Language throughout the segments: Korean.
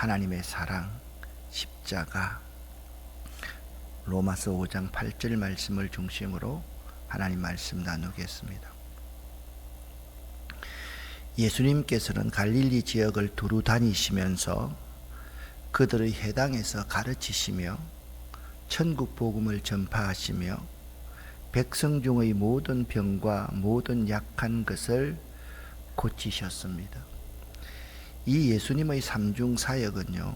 하나님의 사랑, 십자가, 로마서 5장 8절 말씀을 중심으로 하나님 말씀 나누겠습니다. 예수님께서는 갈릴리 지역을 두루 다니시면서 그들의 회당에서 가르치시며 천국 복음을 전파하시며 백성 중의 모든 병과 모든 약한 것을 고치셨습니다. 이 예수님의 삼중 사역은요,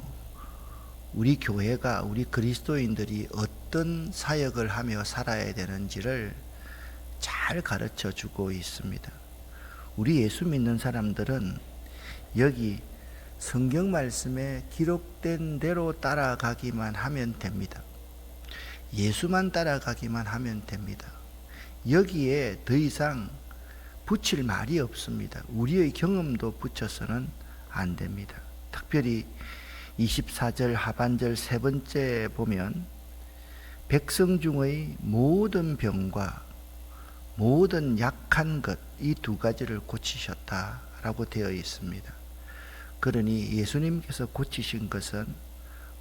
우리 교회가, 우리 그리스도인들이 어떤 사역을 하며 살아야 되는지를 잘 가르쳐 주고 있습니다. 우리 예수 믿는 사람들은 여기 성경 말씀에 기록된 대로 따라가기만 하면 됩니다. 예수만 따라가기만 하면 됩니다. 여기에 더 이상 붙일 말이 없습니다. 우리의 경험도 붙여서는 안 됩니다. 특별히 24절 하반절 세 번째 보면 백성 중의 모든 병과 모든 약한 것, 이 두 가지를 고치셨다라고 되어 있습니다. 그러니 예수님께서 고치신 것은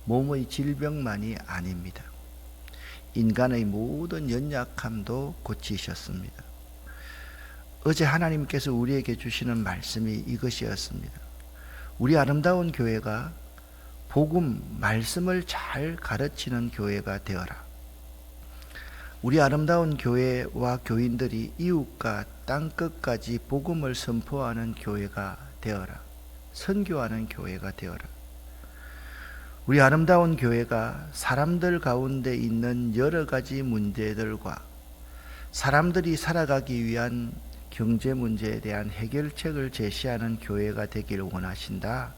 몸의 질병만이 아닙니다. 인간의 모든 연약함도 고치셨습니다. 어제 하나님께서 우리에게 주시는 말씀이 이것이었습니다. 우리 아름다운 교회가 복음, 말씀을 잘 가르치는 교회가 되어라. 우리 아름다운 교회와 교인들이 이웃과 땅끝까지 복음을 선포하는 교회가 되어라. 선교하는 교회가 되어라. 우리 아름다운 교회가 사람들 가운데 있는 여러 가지 문제들과 사람들이 살아가기 위한 경제 문제에 대한 해결책을 제시하는 교회가 되기를 원하신다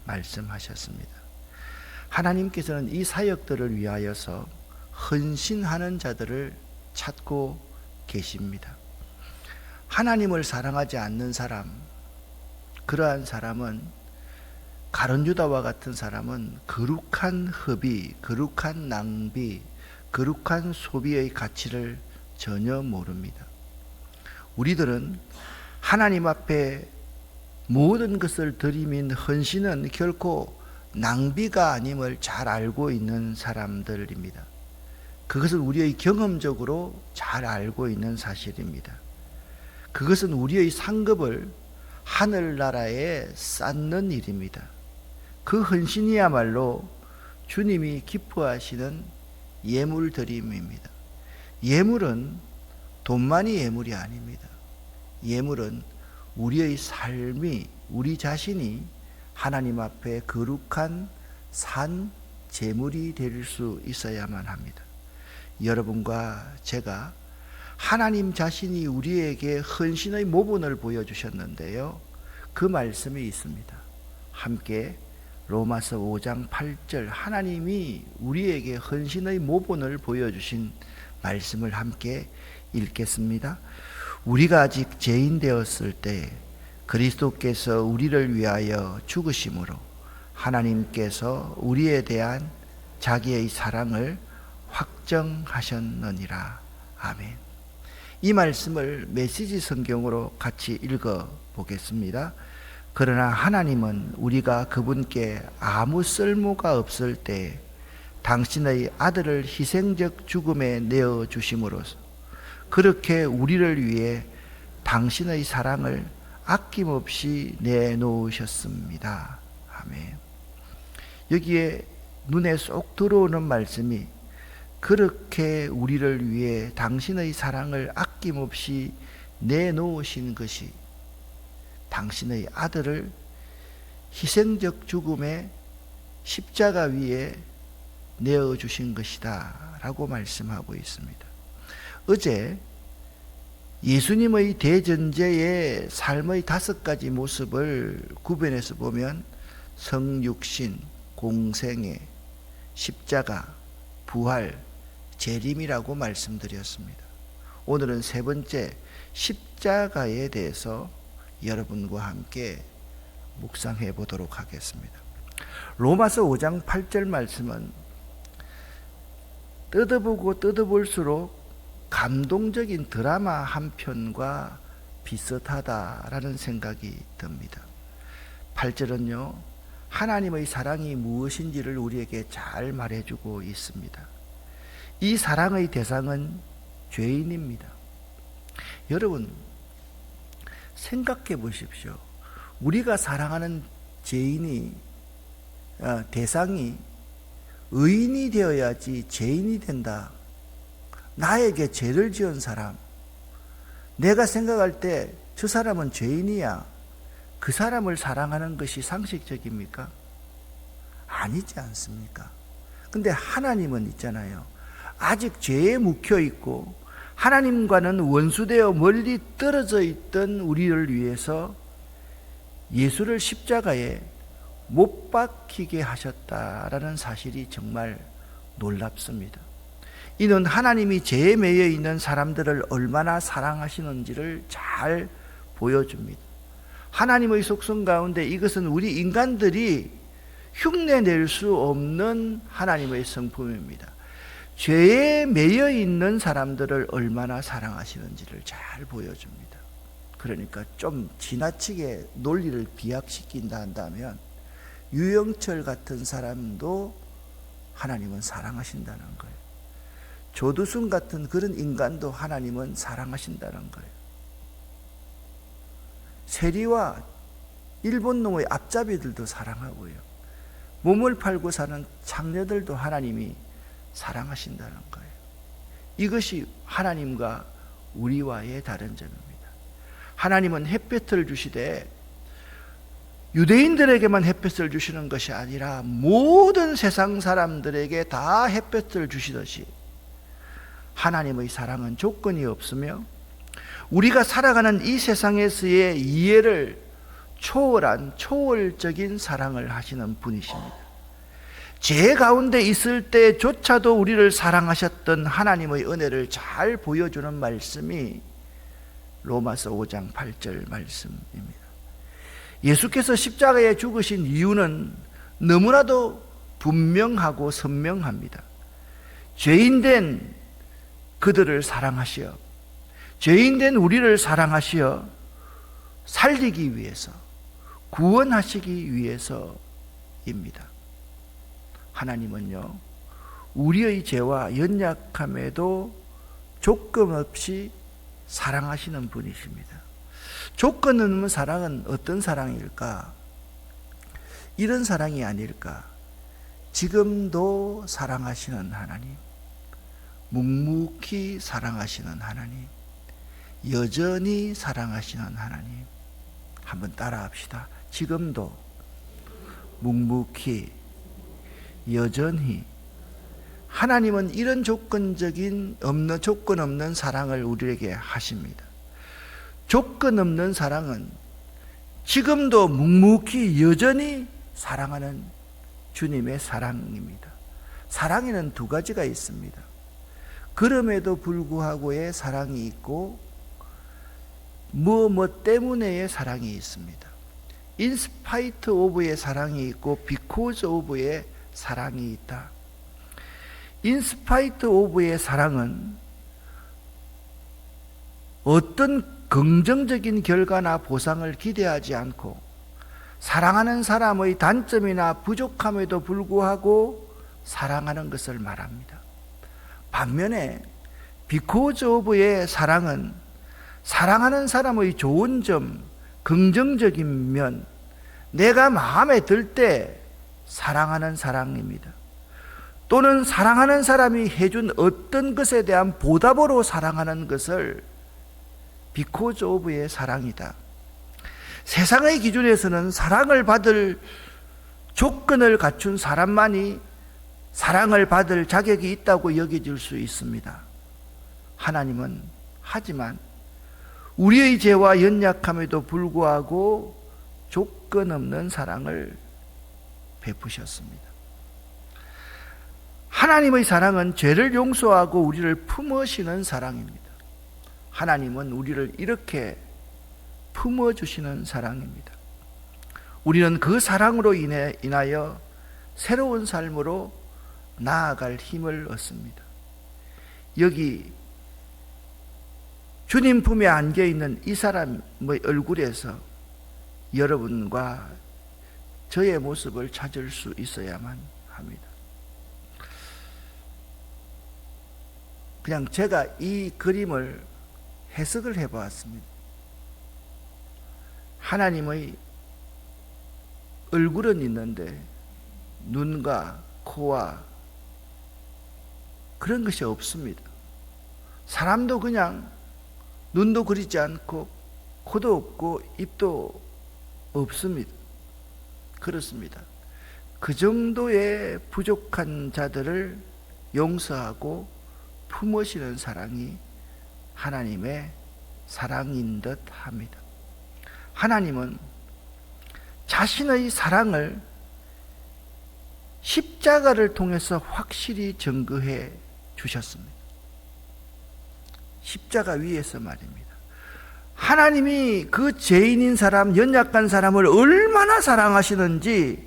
말씀하셨습니다. 하나님께서는 이 사역들을 위하여서 헌신하는 자들을 찾고 계십니다. 하나님을 사랑하지 않는 사람, 그러한 사람은, 가룟 유다와 같은 사람은 거룩한 허비, 거룩한 낭비, 거룩한 소비의 가치를 전혀 모릅니다. 우리들은 하나님 앞에 모든 것을 드리민 헌신은 결코 낭비가 아님을 잘 알고 있는 사람들입니다. 그것은 우리의 경험적으로 잘 알고 있는 사실입니다. 그것은 우리의 상급을 하늘나라에 쌓는 일입니다. 그 헌신이야말로 주님이 기뻐하시는 예물 드림입니다. 예물은 돈만이 예물이 아닙니다. 예물은 우리의 삶이, 우리 자신이 하나님 앞에 거룩한 산 제물이 될 수 있어야만 합니다. 여러분과 제가 하나님 자신이 우리에게 헌신의 모본을 보여주셨는데요, 그 말씀이 있습니다. 함께 로마서 5장 8절, 하나님이 우리에게 헌신의 모본을 보여주신 말씀을 함께 읽겠습니다. 우리가 아직 죄인 되었을 때 그리스도께서 우리를 위하여 죽으심으로 하나님께서 우리에 대한 자기의 사랑을 확정하셨느니라. 아멘. 이 말씀을 메시지 성경으로 같이 읽어 보겠습니다. 그러나 하나님은 우리가 그분께 아무 쓸모가 없을 때 당신의 아들을 희생적 죽음에 내어 주심으로써 그렇게 우리를 위해 당신의 사랑을 아낌없이 내놓으셨습니다. 아멘. 여기에 눈에 쏙 들어오는 말씀이, 그렇게 우리를 위해 당신의 사랑을 아낌없이 내놓으신 것이 당신의 아들을 희생적 죽음에 십자가 위에 내어주신 것이다 라고 말씀하고 있습니다. 어제 예수님의 대전제의 삶의 5가지 모습을 구별해서 보면 성육신, 공생애, 십자가, 부활, 재림이라고 말씀드렸습니다. 오늘은 세 번째 십자가에 대해서 여러분과 함께 묵상해 보도록 하겠습니다. 로마서 5장 8절 말씀은 뜯어보고 뜯어볼수록 감동적인 드라마 한 편과 비슷하다라는 생각이 듭니다. 8절은요, 하나님의 사랑이 무엇인지를 우리에게 잘 말해주고 있습니다. 이 사랑의 대상은 죄인입니다. 여러분, 생각해 보십시오. 우리가 사랑하는 대상이 의인이 되어야지 죄인이 된다. 나에게 죄를 지은 사람, 내가 생각할 때 저 사람은 죄인이야. 그 사람을 사랑하는 것이 상식적입니까? 아니지 않습니까? 근데 하나님은 있잖아요. 아직 죄에 묵혀 있고 하나님과는 원수되어 멀리 떨어져 있던 우리를 위해서 예수를 십자가에 못 박히게 하셨다라는 사실이 정말 놀랍습니다. 이는 하나님이 죄에 매여 있는 사람들을 얼마나 사랑하시는지를 잘 보여줍니다. 하나님의 속성 가운데 이것은 우리 인간들이 흉내낼 수 없는 하나님의 성품입니다. 죄에 매여 있는 사람들을 얼마나 사랑하시는지를 잘 보여줍니다. 그러니까 좀 지나치게 논리를 비약시킨다 한다면 유영철 같은 사람도 하나님은 사랑하신다는 거예요. 조두순 같은 그런 인간도 하나님은 사랑하신다는 거예요. 세리와 일본 놈의 앞잡이들도 사랑하고요. 몸을 팔고 사는 창녀들도 하나님이 사랑하신다는 거예요. 이것이 하나님과 우리와의 다른 점입니다. 하나님은 햇볕을 주시되 유대인들에게만 햇볕을 주시는 것이 아니라 모든 세상 사람들에게 다 햇볕을 주시듯이 하나님의 사랑은 조건이 없으며 우리가 살아가는 이 세상에서의 이해를 초월한 초월적인 사랑을 하시는 분이십니다. 죄 가운데 있을 때조차도 우리를 사랑하셨던 하나님의 은혜를 잘 보여주는 말씀이 로마서 5장 8절 말씀입니다. 예수께서 십자가에 죽으신 이유는 너무나도 분명하고 선명합니다. 죄인된 그들을 사랑하시어 죄인된 우리를 사랑하시어 살리기 위해서, 구원하시기 위해서입니다. 하나님은요, 우리의 죄와 연약함에도 조건 없이 사랑하시는 분이십니다. 조건 없는 사랑은 어떤 사랑일까? 이런 사랑이 아닐까? 지금도 사랑하시는 하나님, 묵묵히 사랑하시는 하나님, 여전히 사랑하시는 하나님. 한번 따라합시다. 지금도 묵묵히 여전히. 하나님은 이런 조건 없는 사랑을 우리에게 하십니다. 조건 없는 사랑은 지금도 묵묵히 여전히 사랑하는 주님의 사랑입니다. 사랑에는 두 가지가 있습니다. 그럼에도 불구하고의 사랑이 있고 뭐 때문에의 사랑이 있습니다. In spite of의 사랑이 있고 because of의 사랑이 있다. In spite of의 사랑은 어떤 긍정적인 결과나 보상을 기대하지 않고 사랑하는 사람의 단점이나 부족함에도 불구하고 사랑하는 것을 말합니다. 반면에 because of의 사랑은 사랑하는 사람의 좋은 점, 긍정적인 면, 내가 마음에 들 때 사랑하는 사랑입니다. 또는 사랑하는 사람이 해준 어떤 것에 대한 보답으로 사랑하는 것을 because of의 사랑이다. 세상의 기준에서는 사랑을 받을 조건을 갖춘 사람만이 사랑을 받을 자격이 있다고 여겨질 수 있습니다. 하나님은 하지만 우리의 죄와 연약함에도 불구하고 조건 없는 사랑을 베푸셨습니다. 하나님의 사랑은 죄를 용서하고 우리를 품으시는 사랑입니다. 하나님은 우리를 이렇게 품어주시는 사랑입니다. 우리는 그 사랑으로 인하여 새로운 삶으로 나아갈 힘을 얻습니다. 여기 주님 품에 안겨있는 이 사람의 얼굴에서 여러분과 저의 모습을 찾을 수 있어야만 합니다. 그냥 제가 이 그림을 해석을 해보았습니다. 하나님의 얼굴은 있는데 눈과 코와 그런 것이 없습니다. 사람도 그냥 눈도 그리지 않고 코도 없고 입도 없습니다. 그렇습니다. 그 정도의 부족한 자들을 용서하고 품으시는 사랑이 하나님의 사랑인 듯 합니다. 하나님은 자신의 사랑을 십자가를 통해서 확실히 증거해 주셨습니다. 십자가 위에서 말입니다. 하나님이 그 죄인인 사람, 연약한 사람을 얼마나 사랑하시는지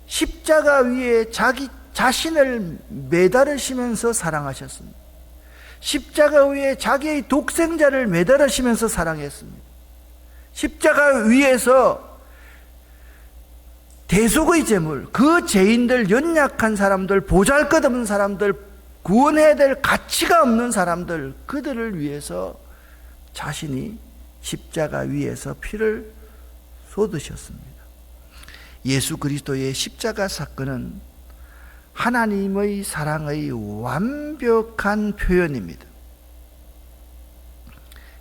십자가 위에 자기 자신을 매달으시면서 사랑하셨습니다. 십자가 위에 자기의 독생자를 매달으시면서 사랑했습니다. 십자가 위에서 대속의 제물, 그 죄인들, 연약한 사람들, 보잘것없는 사람들, 구원해야 될 가치가 없는 사람들, 그들을 위해서 자신이 십자가 위에서 피를 쏟으셨습니다. 예수 그리스도의 십자가 사건은 하나님의 사랑의 완벽한 표현입니다.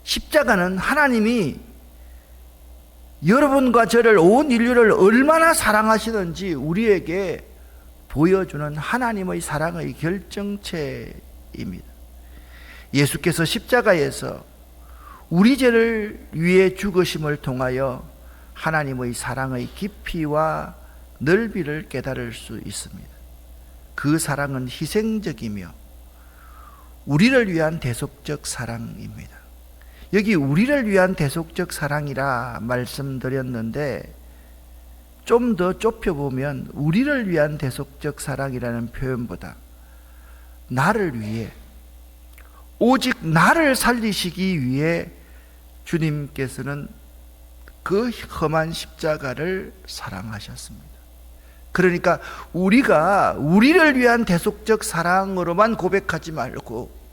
십자가는 하나님이 여러분과 저를, 온 인류를 얼마나 사랑하시는지 우리에게 보여주는 하나님의 사랑의 결정체입니다. 예수께서 십자가에서 우리 죄를 위해 죽으심을 통하여 하나님의 사랑의 깊이와 넓이를 깨달을 수 있습니다. 그 사랑은 희생적이며 우리를 위한 대속적 사랑입니다. 여기 우리를 위한 대속적 사랑이라 말씀드렸는데 좀 더 좁혀보면 우리를 위한 대속적 사랑이라는 표현보다 나를 위해, 오직 나를 살리시기 위해 주님께서는 그 험한 십자가를 사랑하셨습니다. 그러니까 우리가 우리를 위한 대속적 사랑으로만 고백하지 말고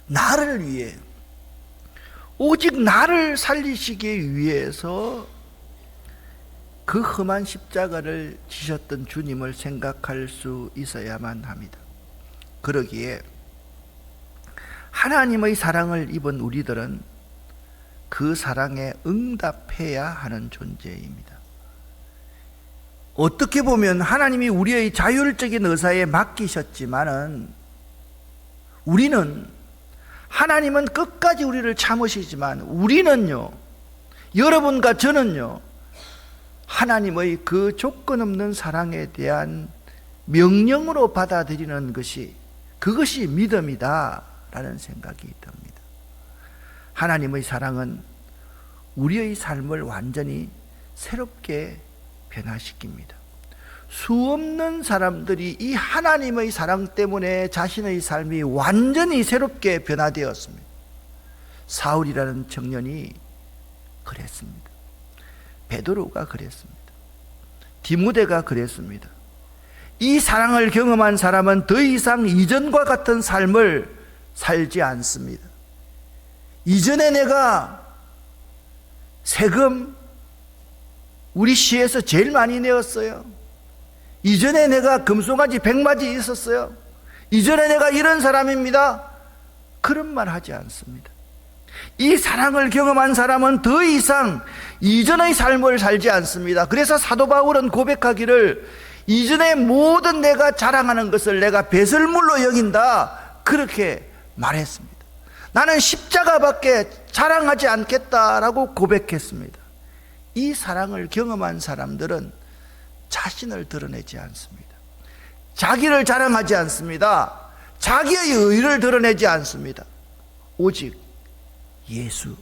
나를 위해, 오직 나를 살리시기 위해서 그 험한 십자가를 지셨던 주님을 생각할 수 있어야만 합니다. 그러기에 하나님의 사랑을 입은 우리들은 그 사랑에 응답해야 하는 존재입니다. 어떻게 보면 하나님이 우리의 자율적인 의사에 맡기셨지만은 우리는, 하나님은 끝까지 우리를 참으시지만 우리는요, 여러분과 저는요, 하나님의 그 조건 없는 사랑에 대한 명령으로 받아들이는 것이, 그것이 믿음이다 라는 생각이 듭니다. 하나님의 사랑은 우리의 삶을 완전히 새롭게 변화시킵니다. 수없는 사람들이 이 하나님의 사랑 때문에 자신의 삶이 완전히 새롭게 변화되었습니다. 사울이라는 청년이 그랬습니다. 베드로가 그랬습니다. 디모데가 그랬습니다. 이 사랑을 경험한 사람은 더 이상 이전과 같은 삶을 살지 않습니다. 이전에 내가 세금 우리 시에서 제일 많이 내었어요. 이전에 내가 금송아지 100마지 있었어요. 이전에 내가 이런 사람입니다. 그런 말 하지 않습니다. 이 사랑을 경험한 사람은 더 이상 이전의 삶을 살지 않습니다. 그래서 사도 바울은 고백하기를 이전에 모든 내가 자랑하는 것을 내가 배설물로 여긴다, 그렇게 말했습니다. 나는 십자가밖에 자랑하지 않겠다라고 고백했습니다. 이 사랑을 경험한 사람들은 자신을 드러내지 않습니다. 자기를 자랑하지 않습니다. 자기의 의를 드러내지 않습니다. 오직 예수,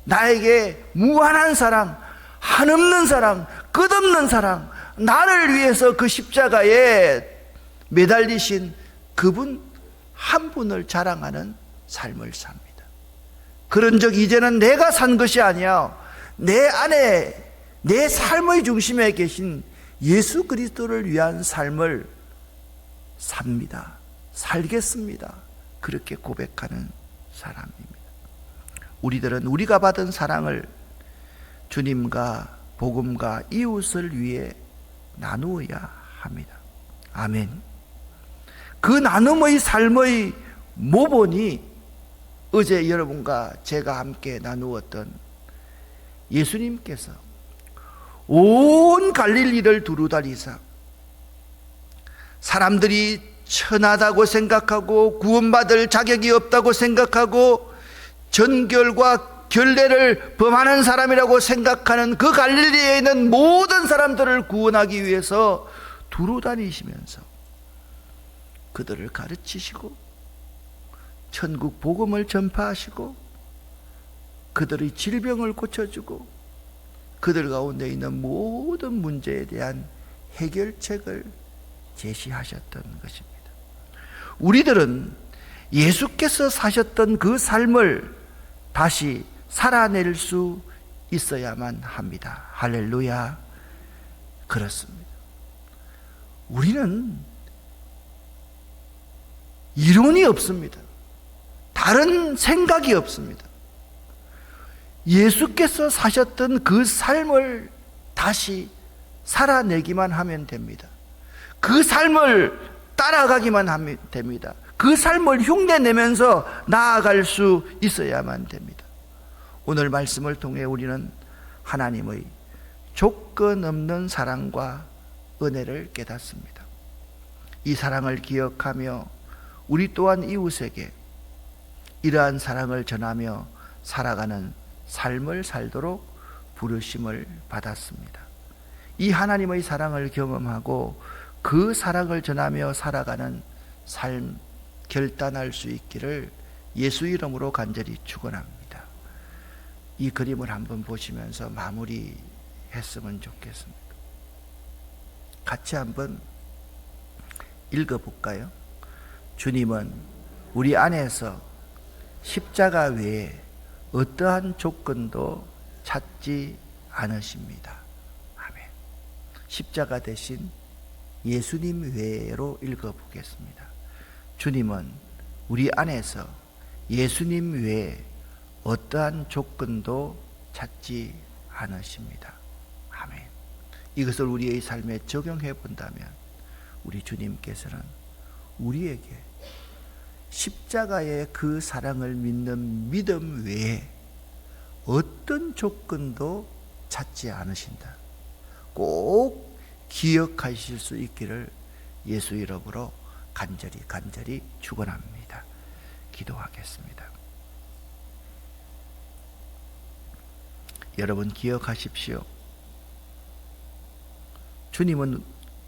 나에게 무한한 사랑, 한없는 사랑, 끝없는 사랑, 나를 위해서 그 십자가에 매달리신 그분 한 분을 자랑하는 삶을 삽니다. 그런 적 이제는 내가 산 것이 아니야. 내 안에 내 삶의 중심에 계신 예수 그리스도를 위한 삶을 삽니다. 살겠습니다. 그렇게 고백하는 사람입니다. 우리들은 우리가 받은 사랑을 주님과 복음과 이웃을 위해 나누어야 합니다. 아멘. 그 나눔의 삶의 모본이 어제 여러분과 제가 함께 나누었던 예수님께서 온 갈릴리를 두루다니사 사람들이 천하다고 생각하고 구원받을 자격이 없다고 생각하고 전결과 결례를 범하는 사람이라고 생각하는 그 갈릴리에 있는 모든 사람들을 구원하기 위해서 두루다니시면서 그들을 가르치시고 천국 복음을 전파하시고 그들의 질병을 고쳐주고 그들 가운데 있는 모든 문제에 대한 해결책을 제시하셨던 것입니다. 우리들은 예수께서 사셨던 그 삶을 다시 살아낼 수 있어야만 합니다. 할렐루야. 그렇습니다. 우리는 이론이 없습니다. 다른 생각이 없습니다. 예수께서 사셨던 그 삶을 다시 살아내기만 하면 됩니다. 그 삶을 따라가기만 하면 됩니다. 그 삶을 흉내내면서 나아갈 수 있어야만 됩니다. 오늘 말씀을 통해 우리는 하나님의 조건 없는 사랑과 은혜를 깨닫습니다. 이 사랑을 기억하며 우리 또한 이웃에게 이러한 사랑을 전하며 살아가는 삶을 살도록 부르심을 받았습니다. 이 하나님의 사랑을 경험하고 그 사랑을 전하며 살아가는 삶 결단할 수 있기를 예수 이름으로 간절히 축원합니다. 이 그림을 한번 보시면서 마무리했으면 좋겠습니다. 같이 한번 읽어볼까요? 주님은 우리 안에서 십자가 외에 어떠한 조건도 찾지 않으십니다. 아멘. 십자가 대신 예수님 외로 읽어보겠습니다. 주님은 우리 안에서 예수님 외에 어떠한 조건도 찾지 않으십니다. 아멘. 이것을 우리의 삶에 적용해 본다면 우리 주님께서는 우리에게 십자가의 그 사랑을 믿는 믿음 외에 어떤 조건도 찾지 않으신다. 꼭 기억하실 수 있기를 예수 이름으로 간절히 축원합니다. 기도하겠습니다. 여러분 기억하십시오. 주님은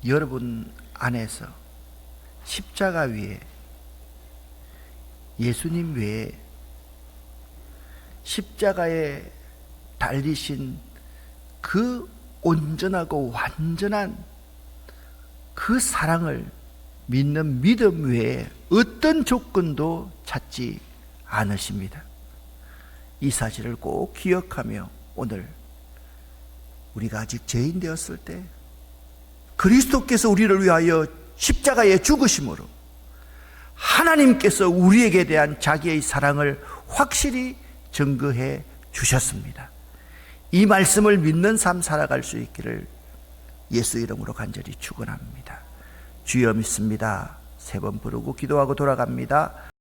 여러분 안에서 십자가 위에 예수님 외에 십자가에 달리신 그 온전하고 완전한 그 사랑을 믿는 믿음 외에 어떤 조건도 찾지 않으십니다. 이 사실을 꼭 기억하며 오늘 우리가 아직 죄인 되었을 때 그리스도께서 우리를 위하여 십자가에 죽으심으로 하나님께서 우리에게 대한 자기의 사랑을 확실히 증거해 주셨습니다. 이 말씀을 믿는 삶 살아갈 수 있기를 예수 이름으로 간절히 축원합니다. 주여 믿습니다. 3번 부르고 기도하고 돌아갑니다.